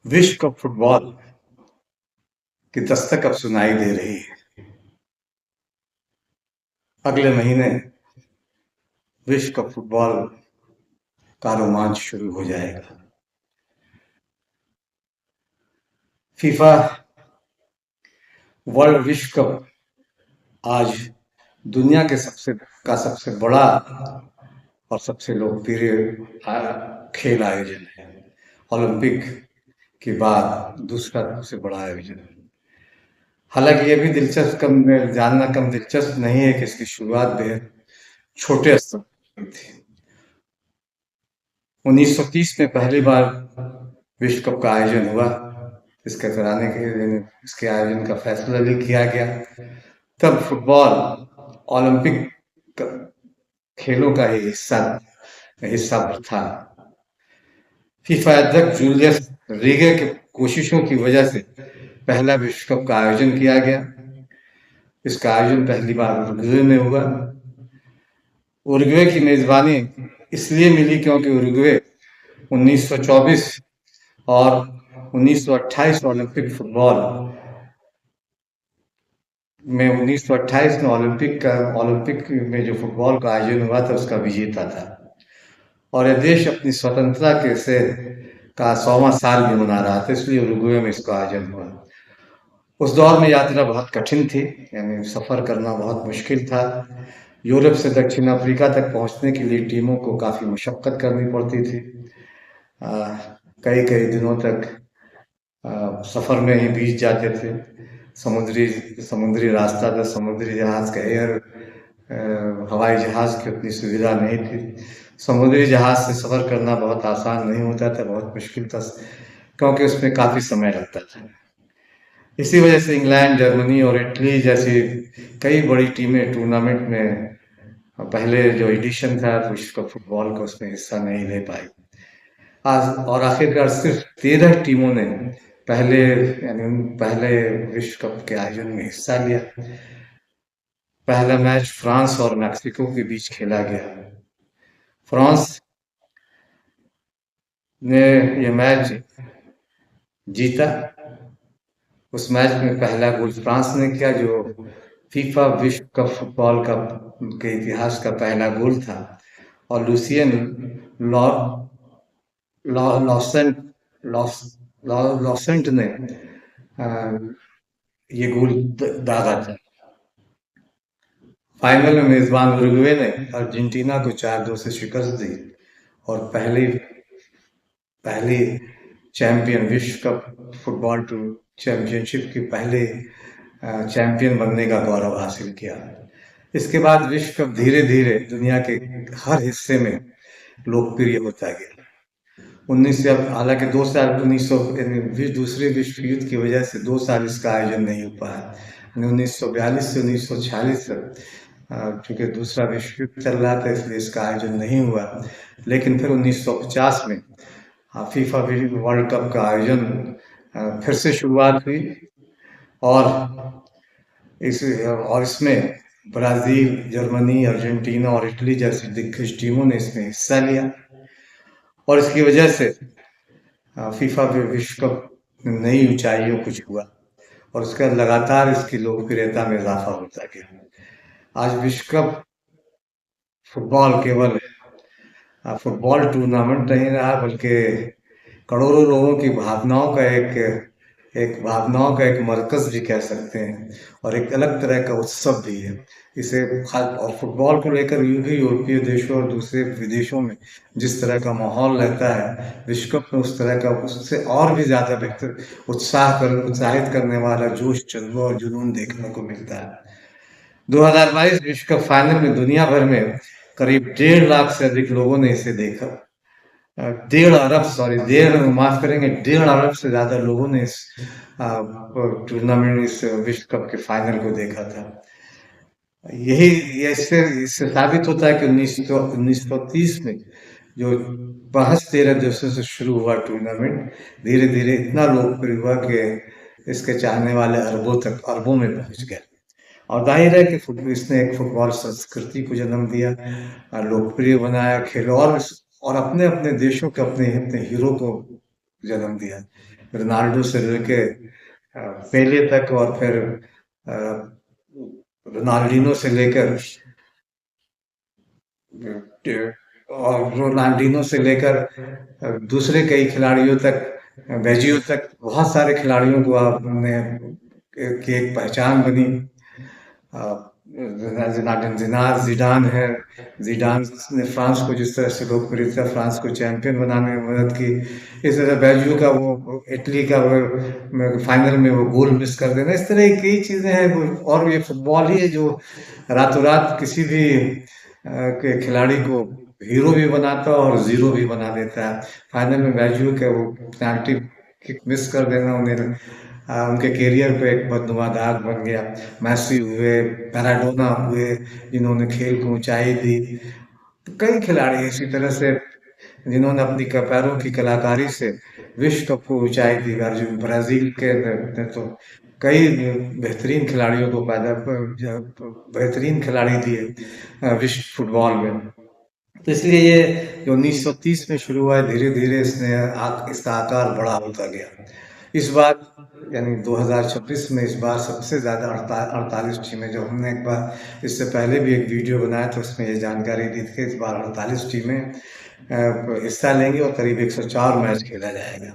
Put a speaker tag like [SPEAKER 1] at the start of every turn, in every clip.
[SPEAKER 1] विश्व cup football की दस्तक अब सुनाई दे रही है। अगले महीने विश्व कप फुटबॉल का रोमांच शुरू हो जाएगा। फीफा वर्ल्ड विश्व कप आज दुनिया के सबसे बड़ा और सबसे लोकप्रिय खेल आयोजन है। ओलंपिक के बाद दूसरा सबसे बड़ा आयोजन है। हालांकि ये भी दिलचस्प जानना कम दिलचस्प नहीं है कि इसकी शुरुआत बेहद छोटे स्तर पर थी। 1930 में पहली बार विश्व कप का आयोजन हुआ। इसके आयोजन का फैसला भी किया गया। तब फुटबॉल ओलंपिक खेलों का ही हिस्सा था। फीफा अध्यक्ष जूलियस रीगे की कोशिशों की वजह से पहला विश्व कप का आयोजन किया गया। इसका आयोजन पहली बार उरुग्वे में हुआ। उरुग्वे की मेजबानी इसलिए मिली क्योंकि उरुग्वे 1924 और 1928 ओलंपिक फुटबॉल में 1928 में ओलंपिक में जो फुटबॉल का आयोजन हुआ था उसका विजेता था। और यह देश अपनी स्वतंत्रता के से का 100वां साल भी मना रहा था, इसलिए उरुग्वे में इसका आयोजन हुआ। उस दौर में यात्रा बहुत कठिन थी, यानी सफर करना बहुत मुश्किल था। यूरोप से दक्षिण अफ्रीका तक पहुंचने के लिए टीमों को काफी मशक्कत करनी पड़ती थी। कई कई दिनों तक सफर में ही बीत जाते थे। समुद्री रास्ता था, समुद्री जहाज का हवाई जहाज की उतनी सुविधा नहीं थी। समुद्री जहाज से सफर करना बहुत आसान नहीं होता था, बहुत मुश्किल था, क्योंकि उसमें काफी समय लगता था। इसी वजह से इंग्लैंड, जर्मनी और इटली जैसी कई बड़ी टीमें टूर्नामेंट में पहले जो एडिशन था विश्व कप फुटबॉल का उसमें हिस्सा नहीं ले पाई। आज और आखिरकार सिर्फ 13 टीमों ने पहले विश्व कप के आयोजन में हिस्सा लिया। पहला मैच फ्रांस और मैक्सिको के बीच खेला गया। फ्रांस ने यह मैच जीता। उस मैच में पहला गोल फ्रांस ने किया, जो फीफा विश्व कप फुटबॉल के इतिहास का पहला गोल था। और लूसियन लॉसेंट ने ये गोल दागा था। फाइनल में मेजबान उरुग्वे ने अर्जेंटीना को 4-2 से शिकस्त दी और पहली चैंपियन विश्व कप फुटबॉल चैंपियनशिप की पहले चैंपियन बनने का गौरव हासिल किया। इसके बाद विश्व कप धीरे धीरे दुनिया के हर हिस्से में लोकप्रिय होता गया। हालांकि 2 साल दूसरे विश्व युद्ध की वजह से 2 साल इसका आयोजन नहीं हो पाया। 1942 से 1946 तक चूंकि दूसरा विश्व युद्ध चल रहा था, इसलिए इसका आयोजन नहीं हुआ। लेकिन फिर 1950 में फीफा वर्ल्ड कप का आयोजन फिर से शुरुआत हुई और इसमें ब्राजील, जर्मनी, अर्जेंटीना और इटली जैसी दिग्गज टीमों ने इसमें हिस्सा लिया और इसकी वजह से फीफा विश्व कप नई ऊंचाइयों को छुआ और उसका लगातार इसकी लोकप्रियता में इजाफा होता गया। आज विश्व कप फुटबॉल केवल फुटबॉल टूर्नामेंट नहीं रहा, बल्कि करोड़ों लोगों की भावनाओं का एक मरकज भी कह सकते हैं और एक अलग तरह का उत्सव भी है। और फुटबॉल को लेकर भी यूरोपीय देशों और दूसरे विदेशों में जिस तरह का माहौल रहता है, विश्व कप में उस तरह का उससे और भी ज्यादा बेहतर उत्साहित करने वाला जोश, जज्बा और जुनून देखने को मिलता है। 2022 विश्व कप फाइनल में दुनिया भर में करीब 1.5 लाख से अधिक लोगों ने इसे देखा। 1.5 अरब से ज्यादा लोगों ने इस टूर्नामेंट, इस विश्व कप के फाइनल को देखा था। इससे साबित होता है कि 1930 में जो महज 13 दिवसों से शुरू हुआ टूर्नामेंट धीरे धीरे इतना लोकप्रिय हुआ कि इसके चाहने वाले अरबों में पहुंच गए। और जाहिर है कि इसने एक फुटबॉल संस्कृति को जन्म दिया, लोकप्रिय बनाया खेल और अपने अपने देशों के अपने अपने हीरो को जन्म दिया। रोनाल्डो से लेके पेले तक, और फिर अ, रोनाल्डिनो से लेकर और रोनाल्डिनो से लेकर दूसरे कई खिलाड़ियों तक, बेजियो तक, बहुत सारे खिलाड़ियों को आपने की एक पहचान बनी। जिडान है। जिडान ने फ्रांस को जिस तरह से लोकप्रियता, फ्रांस को चैंपियन बनाने में मदद की, इस तरह बेल्जियो का वो इटली का वो फाइनल में वो गोल मिस कर देना, इस तरह की कई चीजें हैं। और ये फुटबॉल ही है जो रातों रात किसी भी के खिलाड़ी को हीरो भी बनाता है और जीरो भी बना देता है। फाइनल में बेल्जियो के वो पेनाल्टी किक मिस कर देना उन्हें उनके करियर पे एक बदनुमा दाग बन गया। मैसी हुए, मैराडोना हुए, जिन्होंने खेल को ऊंचाई दी। तो कई खिलाड़ी इसी तरह से जिन्होंने अपनी पैरों की कलाकारी से विश्व कप को ऊंचाई दी। अर्जुन ब्राजील के ने तो कई बेहतरीन खिलाड़ियों को पैदा, बेहतरीन खिलाड़ी दिए विश्व फुटबॉल में। तो इसलिए ये जो 1930 में शुरू हुआ है, धीरे धीरे इसका आकार बड़ा होता गया। इस बार यानी 2026 में इस बार सबसे ज़्यादा 48 टीमें, जो हमने एक बार इससे पहले भी एक वीडियो बनाया था उसमें ये जानकारी दी थी, इस बार 48 टीमें हिस्सा लेंगी और करीब 104 मैच खेला जाएगा।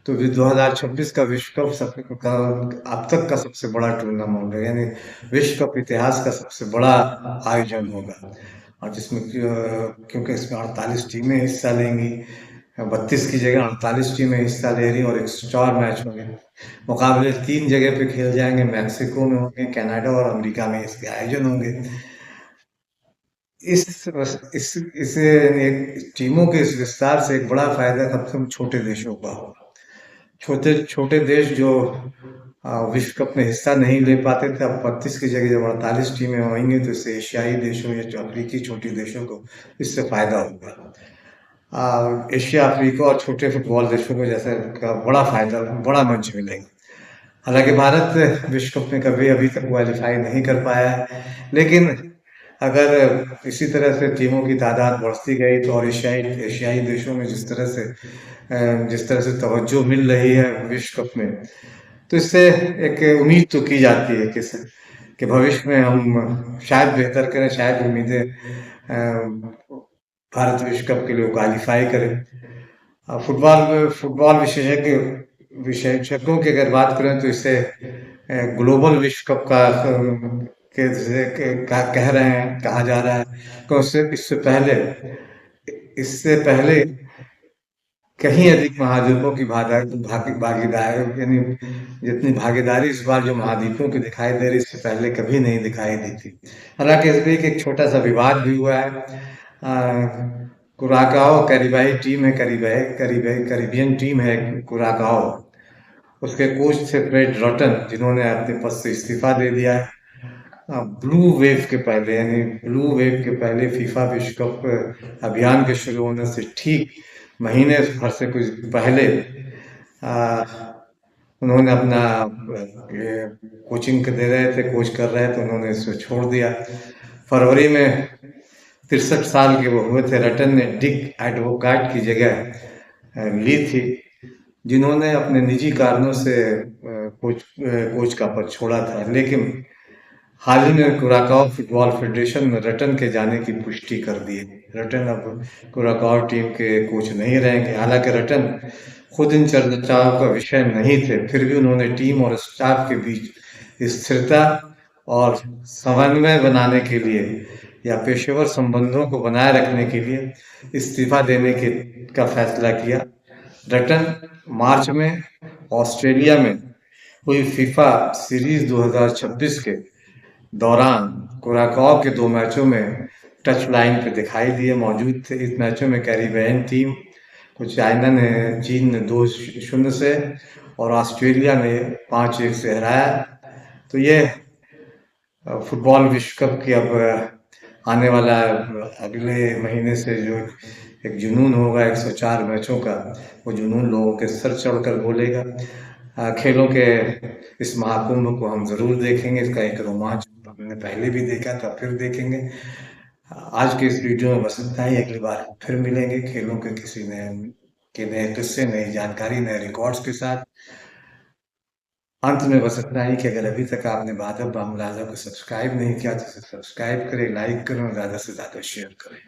[SPEAKER 1] तो 2026 का विश्व कप अब तक का सबसे बड़ा टूर्नामेंट है, यानी विश्व कप इतिहास का सबसे बड़ा आयोजन होगा। और जिसमें क्योंकि इसमें 48 टीमें हिस्सा लेंगी, 32 की जगह 48 टीमें हिस्सा ले रही, और 104 मैच होंगे। मुकाबले 3 जगह पे खेल जाएंगे, मैक्सिको में होंगे, कनाडा और अमेरिका में इसके आयोजन होंगे। इसे टीमों के इस विस्तार से एक बड़ा फायदा कम से कम छोटे देशों का होगा। छोटे छोटे देश जो विश्व कप में हिस्सा नहीं ले पाते थे, अब 32 की जगह जब 48 टीमें होंगी तो इससे एशियाई देशों या जो अफ्रीकी छोटे देशों को इससे फायदा होगा। एशिया, अफ्रीका और छोटे फुटबॉल देशों को जैसे का बड़ा फायदा, बड़ा मंच मिलेगा। हालांकि भारत विश्व कप में कभी अभी तक क्वालिफाई नहीं कर पाया है, लेकिन अगर इसी तरह से टीमों की तादाद बढ़ती गई तो, और एशियाई एशियाई देशों में जिस तरह से तवज्जो मिल रही है विश्व कप में, तो इससे एक उम्मीद तो की जाती है कि भविष्य में हम शायद बेहतर करें, शायद उम्मीदें भारत विश्व कप के लिए क्वालिफाई करें। फुटबॉल फुटबॉल विशेषज्ञों की अगर बात करें तो इसे ग्लोबल विश्व कप का कह रहे हैं, कहा जा रहा है। तो इससे पहले कहीं अधिक महाद्वीपों की भागीदारी, यानी जितनी भागीदारी इस बार जो महाद्वीपों की दिखाई दे रही, इससे पहले कभी नहीं दिखाई दी थी। हालांकि इस बीच एक छोटा सा विवाद भी हुआ है। कुराकाओ कैरिबियाई टीम है, कैरिबियन टीम है कुराकाओ। उसके कोच थे फ्रेड रॉटन, जिन्होंने अपने पद से इस्तीफा दे दिया है। ब्लू वेव के पहले फीफा विश्व कप अभियान के शुरू होने से ठीक महीने भर से कुछ पहले आ, उन्होंने अपना कोचिंग दे रहे थे, कोच कर रहे थे, उन्होंने इसको छोड़ दिया। फरवरी में 63 साल के वो हुए थे, रटन ने डिक एडवोकाट की जगह ली थी, जिन्होंने अपने निजी कारणों से कोच का पद छोड़ा था। लेकिन हाल ही में कुराकाओ फुटबॉल फेडरेशन में रटन के जाने की पुष्टि कर दी है। रटन अब कुराकाओ टीम के कोच नहीं रहेंगे। हालांकि रटन खुद इन चर्चाओं का विषय नहीं थे, फिर भी उन्होंने टीम और स्टाफ के बीच स्थिरता और समन्वय बनाने के लिए या पेशेवर संबंधों को बनाए रखने के लिए इस्तीफा देने का फैसला किया। रटन मार्च में ऑस्ट्रेलिया में हुई फीफा सीरीज 2026 के दौरान कुराकाओ के 2 मैचों में टच लाइन पे दिखाई दिए, मौजूद थे। इस मैचों में कैरिबियन टीम को चीन ने 2-0 से और ऑस्ट्रेलिया ने 5-1 से हराया। तो ये फुटबॉल विश्व कप की अब आने वाला अगले महीने से जो एक जुनून होगा 104 मैचों का, वो जुनून लोगों के सर चढ़कर बोलेगा। खेलों के इस महाकुंभ को हम जरूर देखेंगे, इसका एक रोमांच हमने पहले भी देखा था, फिर देखेंगे। आज के इस वीडियो में बस इतना ही, अगली बार फिर मिलेंगे खेलों के किसी नए कि नए किस्से, नई जानकारी, नए रिकॉर्ड्स के साथ। अंत में बस इतना ही कि अगर अभी तक आपने बादल बामराजा को सब्सक्राइब नहीं किया तो सब्सक्राइब करें, लाइक करें और ज़्यादा से ज़्यादा शेयर करें।